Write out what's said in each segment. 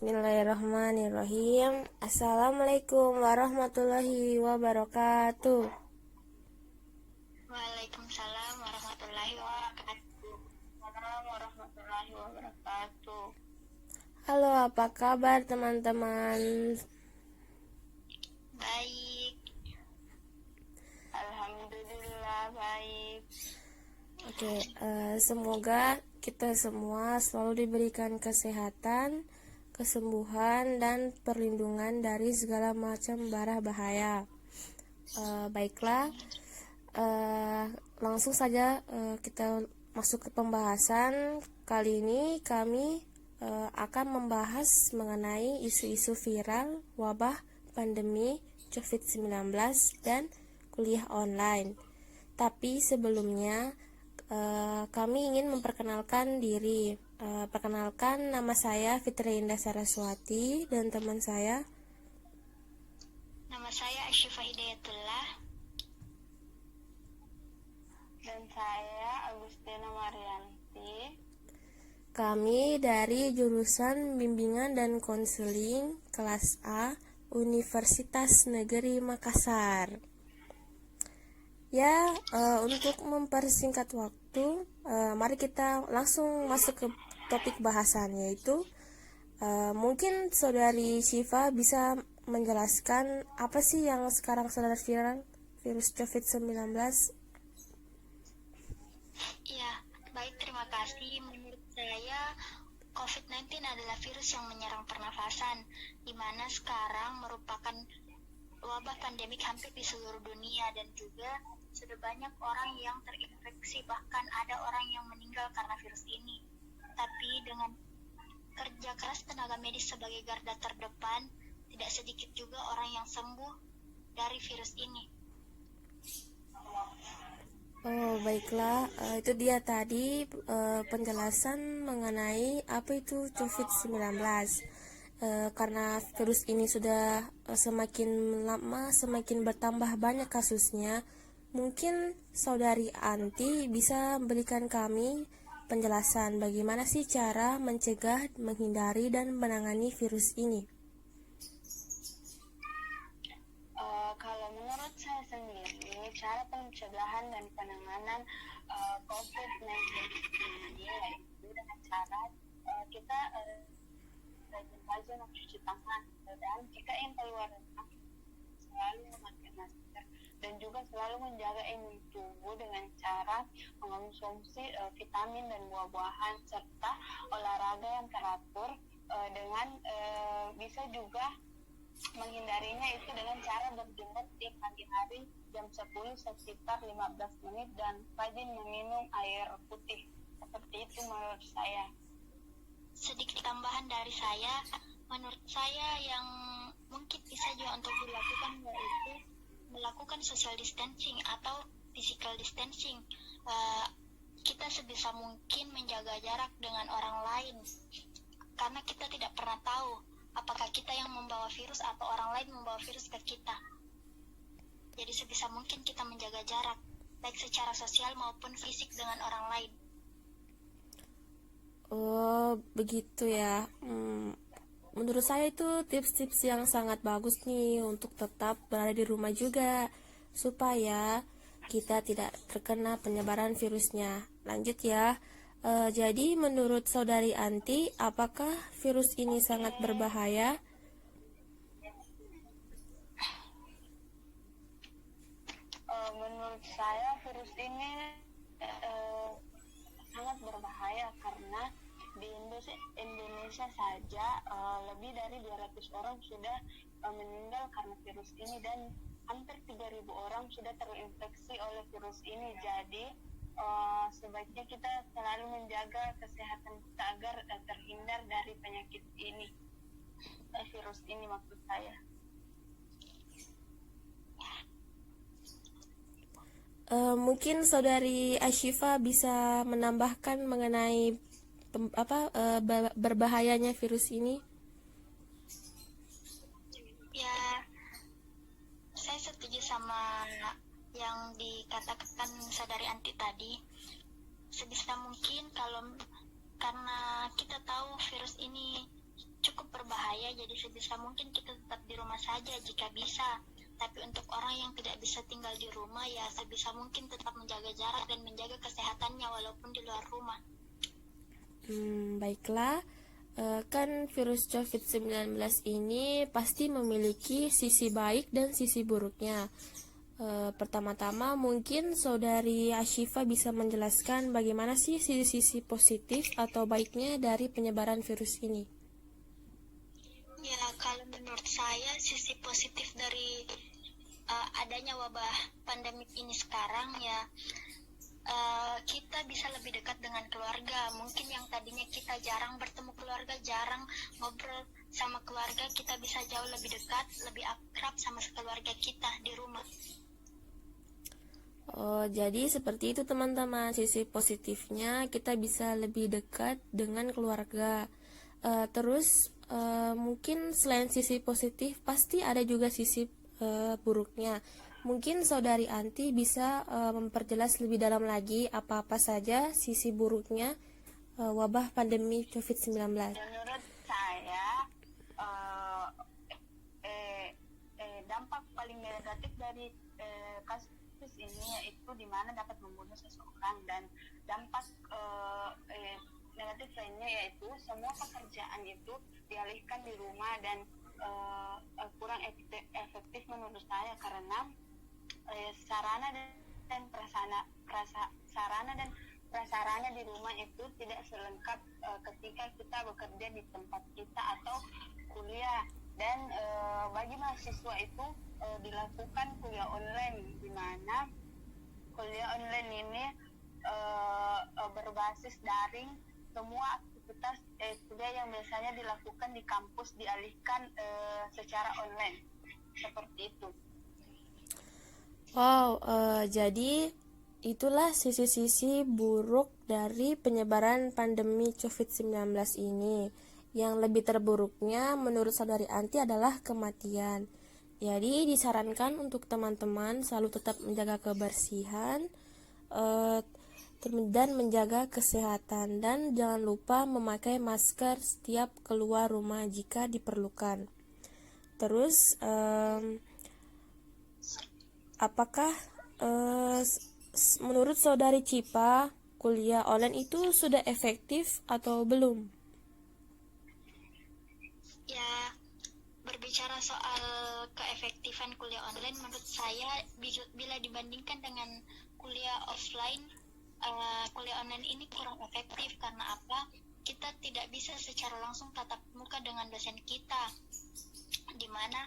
Bismillahirrahmanirrahim. Assalamualaikum warahmatullahi wabarakatuh. Waalaikumsalam warahmatullahi wabarakatuh. Warahmatullahi wabarakatuh. Halo, apa kabar teman-teman? Baik. Alhamdulillah baik. Oke, semoga kita semua selalu diberikan kesehatan, kesembuhan, dan perlindungan dari segala macam bara bahaya. Baiklah, langsung saja kita masuk ke pembahasan. Kali ini kami akan membahas mengenai isu-isu viral wabah pandemi COVID-19 dan kuliah online. Tapi sebelumnya kami ingin memperkenalkan diri. Perkenalkan, nama saya Fitri Indah Saraswati dan teman saya. Nama saya Asyifa Hidayatullah. Dan saya Agustina Marianti. Kami dari jurusan Bimbingan dan Konseling kelas A Universitas Negeri Makassar. Ya, untuk mempersingkat waktu, mari kita langsung masuk ke topik bahasan, yaitu mungkin Saudari Syifa bisa menjelaskan apa sih yang sekarang sedang viral, virus COVID-19? Ya, baik, terima kasih. Menurut saya COVID-19 adalah virus yang menyerang pernafasan, di mana sekarang merupakan wabah pandemik hampir di seluruh dunia, dan juga sudah banyak orang yang terinfeksi, bahkan ada orang yang meninggal karena virus ini. Tapi dengan kerja keras tenaga medis sebagai garda terdepan, tidak sedikit juga orang yang sembuh dari virus ini. Oh, baiklah, itu dia tadi penjelasan mengenai apa itu COVID-19. Karena virus ini sudah semakin lama semakin bertambah banyak kasusnya, mungkin Saudari Anti bisa berikan kami penjelasan bagaimana sih cara mencegah, menghindari, dan menangani virus ini. Kalau menurut saya sendiri, cara pencegahan dan penanganan COVID-19 ini yaitu dengan cara kita rajin-rajin mencuci tangan, dan jika ingin keluar rumah selalu memakai masker, dan juga selalu menjaga imun tubuh dengan cara mengonsumsi vitamin dan buah-buahan, serta olahraga yang teratur, dengan bisa juga menghindarinya itu dengan cara berjemur tiap pagi hari jam 10 sekitar 15 menit dan rajin meminum air putih. Seperti itu menurut saya. Sedikit tambahan dari saya, menurut saya yang mungkin bisa juga untuk dilakukan yaitu melakukan social distancing atau physical distancing. Kita sebisa mungkin menjaga jarak dengan orang lain, karena kita tidak pernah tahu apakah kita yang membawa virus atau orang lain membawa virus ke kita. Jadi sebisa mungkin kita menjaga jarak, baik secara sosial maupun fisik dengan orang lain. Oh, begitu ya. Menurut saya itu tips-tips yang sangat bagus nih untuk tetap berada di rumah juga, supaya kita tidak terkena penyebaran virusnya. Lanjut ya. Jadi menurut Saudari Anti, apakah virus ini sangat berbahaya? Menurut saya virus ini sangat berbahaya, karena di Indonesia saja lebih dari 200 orang sudah meninggal karena virus ini, dan hampir 3.000 orang sudah terinfeksi oleh virus ini. Jadi sebaiknya kita selalu menjaga kesehatan kita agar terhindar dari penyakit ini, virus ini maksud saya. Mungkin Saudari Asyifa bisa menambahkan mengenai berbahayanya virus ini. Ya, saya setuju sama yang dikatakan Saudari Anti tadi. Sebisa mungkin karena kita tahu virus ini cukup berbahaya, jadi sebisa mungkin kita tetap di rumah saja jika bisa. Tapi untuk orang yang tidak bisa tinggal di rumah, ya sebisa mungkin tetap menjaga jarak dan menjaga kesehatannya walaupun di luar rumah. Baiklah, kan virus COVID-19 ini pasti memiliki sisi baik dan sisi buruknya. Pertama-tama mungkin Saudari Ashifa bisa menjelaskan bagaimana sih sisi-sisi positif atau baiknya dari penyebaran virus ini. Ya, kalau menurut saya sisi positif dari adanya wabah pandemik ini sekarang, ya kita bisa lebih dekat dengan keluarga. Mungkin yang tadinya kita jarang bertemu keluarga, jarang ngobrol sama keluarga, kita bisa jauh lebih dekat, lebih akrab sama keluarga kita di rumah. Jadi seperti itu teman-teman, sisi positifnya kita bisa lebih dekat dengan keluarga. Terus mungkin selain sisi positif pasti ada juga sisi buruknya. Mungkin Saudari Anti bisa memperjelas lebih dalam lagi apa-apa saja sisi buruknya wabah pandemi COVID-19. Menurut saya dampak paling negatif dari kasus ini yaitu di mana dapat membunuh seseorang, dan dampak negatif lainnya yaitu semua pekerjaan itu dialihkan di rumah dan kurang efektif menurut saya, karena sarana dan prasarana di rumah itu tidak selengkap ketika kita bekerja di tempat kita atau kuliah. Dan bagi mahasiswa itu dilakukan kuliah online, di mana kuliah online ini berbasis daring. Semua aktivitas kuliah yang biasanya dilakukan di kampus dialihkan secara online, seperti itu. Wow, jadi itulah sisi-sisi buruk dari penyebaran pandemi COVID-19 ini. Yang lebih terburuknya menurut Saudari Anti adalah kematian. Jadi disarankan untuk teman-teman selalu tetap menjaga kebersihan dan menjaga kesehatan, dan jangan lupa memakai masker setiap keluar rumah jika diperlukan. Terus apakah menurut Saudari Cipa kuliah online itu sudah efektif atau belum? Ya, berbicara soal keefektifan kuliah online, menurut saya bila dibandingkan dengan kuliah offline, kuliah online ini kurang efektif. Karena apa? Kita tidak bisa secara langsung tatap muka dengan dosen kita, di mana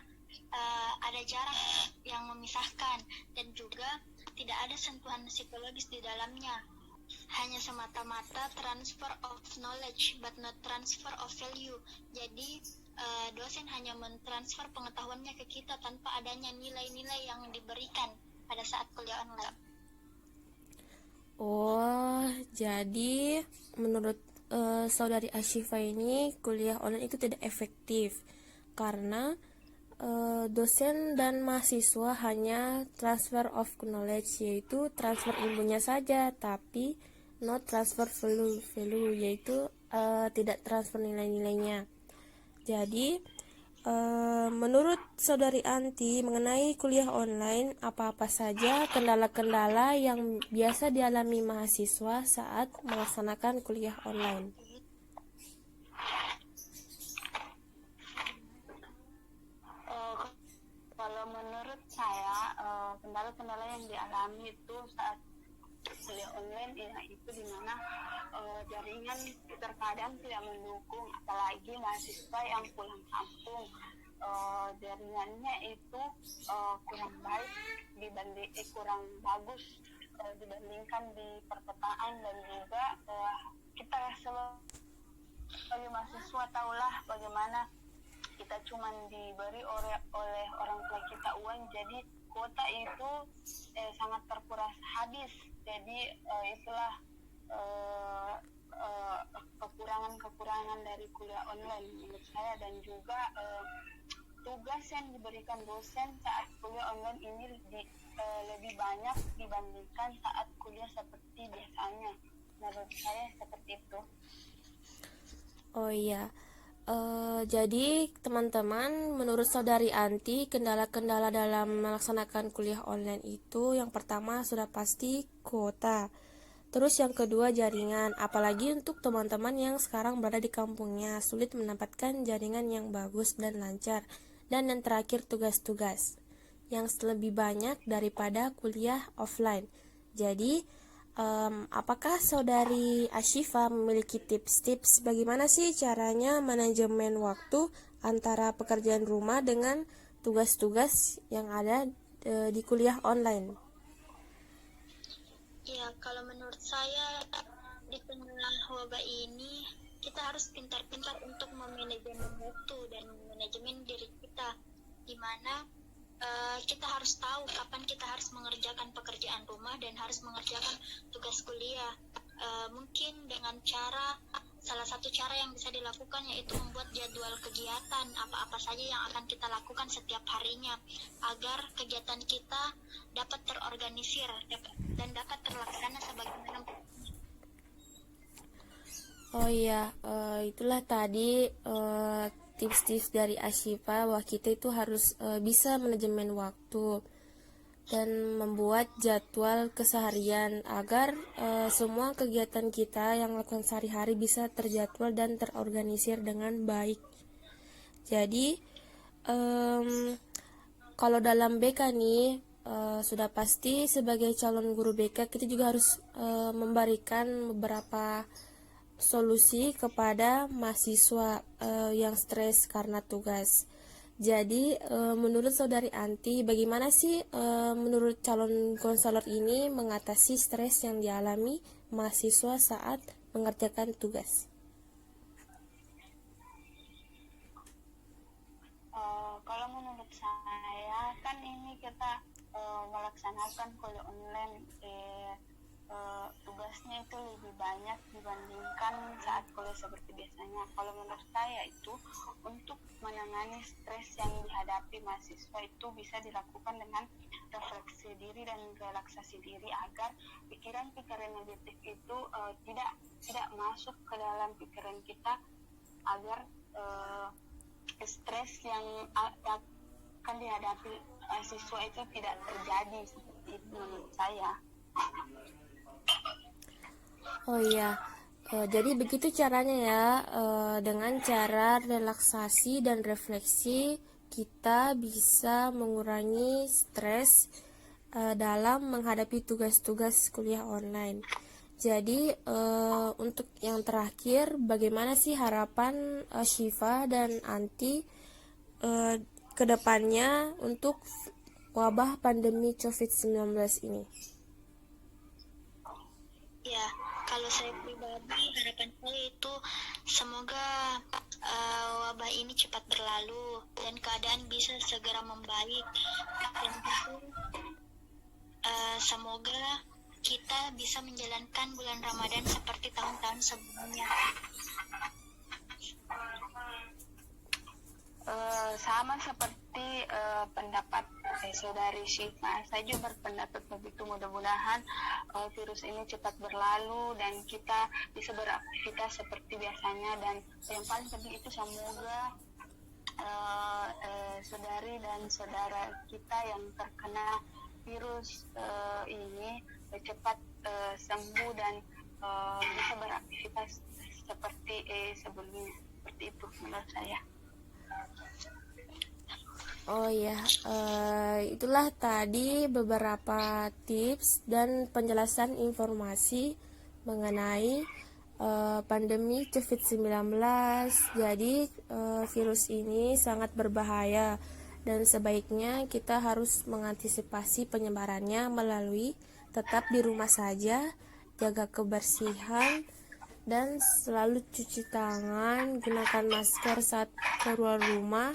ada jarak yang memisahkan, dan juga tidak ada sentuhan psikologis di dalamnya. Hanya semata-mata transfer of knowledge but not transfer of value. Jadi dosen hanya mentransfer pengetahuannya ke kita tanpa adanya nilai-nilai yang diberikan pada saat kuliah online. Oh, jadi menurut Saudari Ashifa ini kuliah online itu tidak efektif karena dosen dan mahasiswa hanya transfer of knowledge, yaitu transfer ilmunya saja, tapi not transfer value, yaitu tidak transfer nilai-nilainya. Jadi menurut Saudari Anti mengenai kuliah online, apa-apa saja kendala-kendala yang biasa dialami mahasiswa saat melaksanakan kuliah online? Kalau menurut saya kendala-kendala yang dialami itu saat kuliah online itu dimana jaringan terkadang tidak mendukung, apalagi mahasiswa yang pulang kampung. Jaringannya itu kurang baik kurang bagus dibandingkan di perkotaan, dan juga kita sebagai mahasiswa tahulah bagaimana kita cuma diberi oleh orang tua kita uang, jadi kuota itu sangat terkuras habis. Jadi itulah kekurangan dari kuliah online menurut saya. Dan juga tugas yang diberikan dosen saat kuliah online ini lebih banyak dibandingkan saat kuliah seperti biasanya. Menurut saya seperti itu. Oh iya, Jadi teman-teman, menurut saudari Anti, kendala-kendala dalam melaksanakan kuliah online itu yang pertama sudah pasti kuota. Terus yang kedua jaringan, apalagi untuk teman-teman yang sekarang berada di kampungnya, sulit mendapatkan jaringan yang bagus dan lancar. Dan yang terakhir tugas-tugas, yang lebih banyak daripada kuliah offline. Jadi, apakah saudari Ashifa memiliki tips-tips bagaimana sih caranya manajemen waktu antara pekerjaan rumah dengan tugas-tugas yang ada di kuliah online? Ya, kalau menurut saya di tengah wabah ini kita harus pintar-pintar untuk memanajemen waktu dan manajemen diri kita, di mana kita harus tahu kapan kita harus mengerjakan pekerjaan rumah dan harus mengerjakan tugas kuliah. Mungkin dengan salah satu cara yang bisa dilakukan yaitu membuat jadwal kegiatan apa-apa saja yang akan kita lakukan setiap harinya, agar kegiatan kita dapat terorganisir dan dapat terlaksana sebagaimana. Oh iya, itulah tadi tips-tips dari Ashifa bahwa kita itu harus bisa manajemen waktu dan membuat jadwal keseharian agar semua kegiatan kita yang lakukan sehari-hari bisa terjadwal dan terorganisir dengan baik. Jadi kalau dalam BK nih sudah pasti sebagai calon guru BK kita juga harus memberikan beberapa solusi kepada mahasiswa yang stres karena tugas. Jadi menurut saudari Anti, bagaimana sih menurut calon konselor ini mengatasi stres yang dialami mahasiswa saat mengerjakan tugas? Kalau menurut saya kan ini kita melaksanakan kuliah online, tugasnya itu lebih banyak dibandingkan saat kuliah seperti biasanya. Kalau menurut saya itu untuk menangani stres yang dihadapi mahasiswa itu bisa dilakukan dengan refleksi diri dan relaksasi diri agar pikiran-pikiran negatif itu tidak masuk ke dalam pikiran kita, agar stres yang akan dihadapi siswa itu tidak terjadi. Seperti itu menurut saya. Oh iya, jadi begitu caranya ya, dengan cara relaksasi dan refleksi kita bisa mengurangi stres dalam menghadapi tugas-tugas kuliah online. Jadi untuk yang terakhir, bagaimana sih harapan Syifa dan Anti ke depannya untuk wabah pandemi COVID-19 ini? Ya, kalau saya pribadi harapan saya itu semoga wabah ini cepat berlalu dan keadaan bisa segera membaik, dan itu semoga kita bisa menjalankan bulan Ramadan seperti tahun-tahun sebelumnya. Sama seperti pendapat saudari Syifa, saya juga berpendapat begitu. Mudah-mudahan virus ini cepat berlalu dan kita bisa beraktivitas seperti biasanya, dan yang paling penting itu semoga saudari dan saudara kita yang terkena virus ini cepat sembuh dan bisa beraktivitas seperti sebelumnya. Seperti itu menurut saya. Oh ya, itulah tadi beberapa tips dan penjelasan informasi mengenai pandemi COVID-19. Jadi virus ini sangat berbahaya dan sebaiknya kita harus mengantisipasi penyebarannya melalui tetap di rumah saja, jaga kebersihan, dan selalu cuci tangan, gunakan masker saat keluar rumah,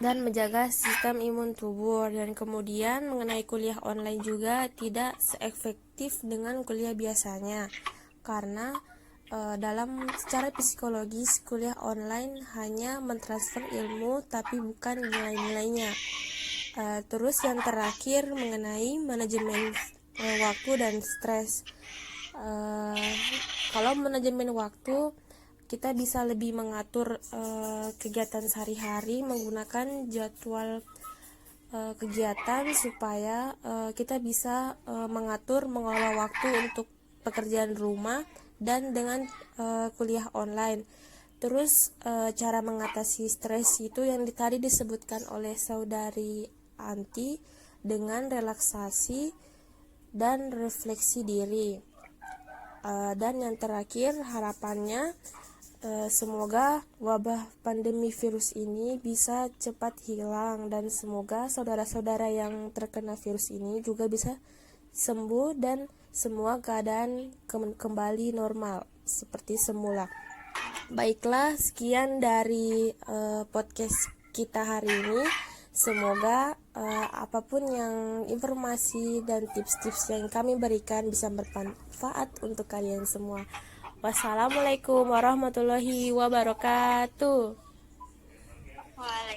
dan menjaga sistem imun tubuh. Dan kemudian mengenai kuliah online juga tidak seefektif dengan kuliah biasanya, karena dalam secara psikologis kuliah online hanya mentransfer ilmu tapi bukan nilai-nilainya. Terus yang terakhir mengenai manajemen waktu dan stres. Kalau manajemen waktu, kita bisa lebih mengatur kegiatan sehari-hari menggunakan jadwal kegiatan supaya kita bisa mengolah waktu untuk pekerjaan rumah dan dengan kuliah online. Terus cara mengatasi stres itu yang tadi disebutkan oleh saudari Anti dengan relaksasi dan refleksi diri. Dan yang terakhir harapannya semoga wabah pandemi virus ini bisa cepat hilang dan semoga saudara-saudara yang terkena virus ini juga bisa sembuh dan semua keadaan kembali normal seperti semula. Baiklah, sekian dari podcast kita hari ini. Semoga apapun yang informasi dan tips-tips yang kami berikan bisa bermanfaat untuk kalian semua. Wassalamualaikum warahmatullahi wabarakatuh. Waalaikumsalam.